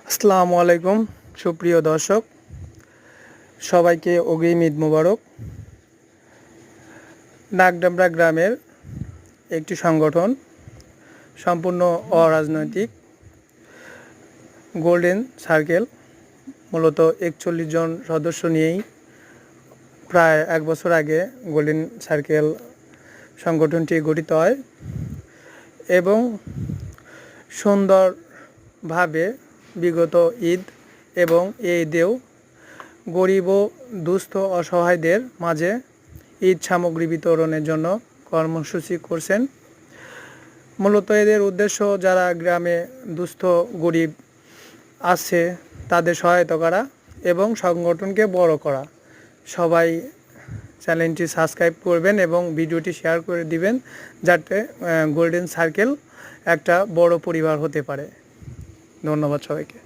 আসসালামু আলাইকুম সুপ্রিয় দর্শক, সবাইকে অগ্রিম ঈদ মোবারক। নাগডামরা গ্রামের একটি সংগঠন, সম্পূর্ণ অরাজনৈতিক, গোল্ডেন সার্কেল মূলত 41 জন সদস্য নিয়েই প্রায় 1 বছর আগে গোল্ডেন সার্কেল সংগঠনটি গঠিত হয় এবং সুন্দরভাবে বিগত ঈদ এবং এই ঈদেও গরিব ও দুস্থ অসহায়দের মাঝে ঈদ সামগ্রী বিতরণের জন্য কর্মসূচি করছেন। মূলত এদের উদ্দেশ্য যারা গ্রামে দুস্থ গরিব আছে তাদের সহায়তা করা এবং সংগঠনকে বড় করা। সবাই চ্যানেলটি সাবস্ক্রাইব করবেন এবং ভিডিওটি শেয়ার করে দিবেন, যাতে গোল্ডেন সার্কেল একটা বড় পরিবার হতে পারে। ধন্যবাদ সবাইকে।